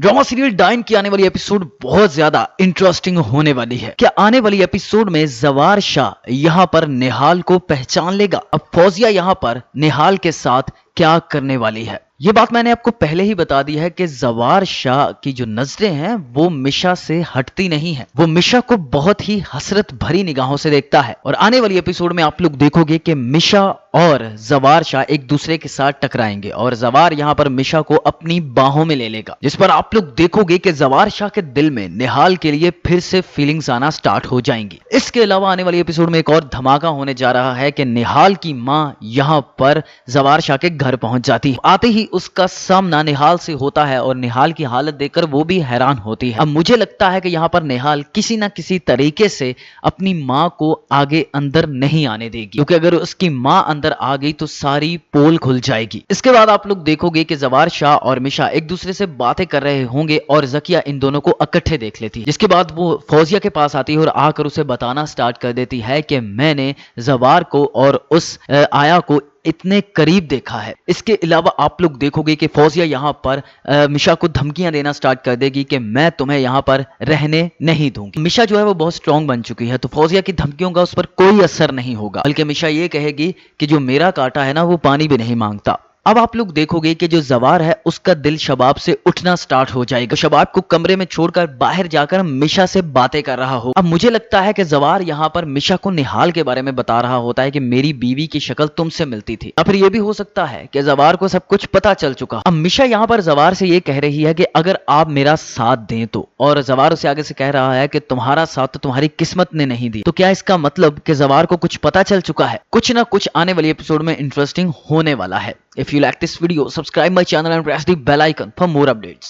Drama serial dine की आने वाली एपिसोड बहुत ज्यादा इंटरेस्टिंग होने वाली है। क्या आने वाली एपिसोड में जवार शाह यहाँ पर निहाल को पहचान लेगा? अब फौजिया यहाँ पर निहाल के साथ क्या करने वाली है? ये बात मैंने आपको पहले ही बता दी है कि जवार शाह की जो नजरें हैं वो मिशा से हटती नहीं है। वो मिशा को बहुत ही हसरत भरी निगाहों से देखता है और आने वाली एपिसोड में आप लोग देखोगे कि मिशा और जवार शाह एक दूसरे के साथ टकराएंगे और जवार यहाँ पर मिशा को अपनी बाहों में ले लेगा, जिस पर आप लोग देखोगे कि जवार शाह के दिल में निहाल के लिए फिर से फीलिंग्स आना स्टार्ट हो जाएंगी। इसके अलावा आने वाली एपिसोड में एक और धमाका होने जा रहा है कि निहाल की माँ यहाँ पर जवार शाह के घर पहुंच जाती है। आते ही उसका सामना निहाल से होता है और निहाल की हालत देखकर वो भी हैरान होती है। अब मुझे लगता है कि यहाँ पर निहाल किसी ना किसी तरीके से अपनी माँ को आगे अंदर नहीं आने देगी, क्योंकि अगर उसकी माँ अंदर आ गई तो सारी पोल खुल जाएगी। इसके बाद आप लोग देखोगे कि जवार शाह और मिशा एक दूसरे से बातें कर रहे होंगे और जकिया इन दोनों को इकट्ठे देख लेती है, जिसके बाद वो फौजिया के पास आती है और आकर उसे बताना स्टार्ट कर देती है कि मैंने जवार को और उस आया को इतने करीब देखा है। इसके अलावा आप लोग देखोगे कि फौजिया यहाँ पर मिशा को धमकियां देना स्टार्ट कर देगी कि मैं तुम्हें यहाँ पर रहने नहीं दूंगी। मिशा जो है वो बहुत स्ट्रांग बन चुकी है, तो फौजिया की धमकियों का उस पर कोई असर नहीं होगा, बल्कि मिशा ये कहेगी कि जो मेरा कांटा है ना वो पानी भी नहीं मांगता। अब आप लोग देखोगे कि जो जवार है उसका दिल शबाब से उठना स्टार्ट हो जाएगा। शबाब को कमरे में छोड़कर बाहर जाकर मिशा से बातें कर रहा हो। अब मुझे लगता है कि जवार यहाँ पर मिशा को निहाल के बारे में बता रहा होता है कि मेरी बीवी की शक्ल तुमसे मिलती थी। अब फिर यह भी हो सकता है कि जवार को सब कुछ पता चल चुका। अब मिशा यहाँ पर जवार से ये कह रही है कि अगर आप मेरा साथ दें तो, और जवार उसे आगे से कह रहा है कि तुम्हारा साथ तो तुम्हारी किस्मत ने नहीं दी। तो क्या इसका मतलब कि जवार को कुछ पता चल चुका है? कुछ ना कुछ आने वाली एपिसोड में इंटरेस्टिंग होने वाला है। If you like this video, subscribe my channel and press the bell icon for more updates.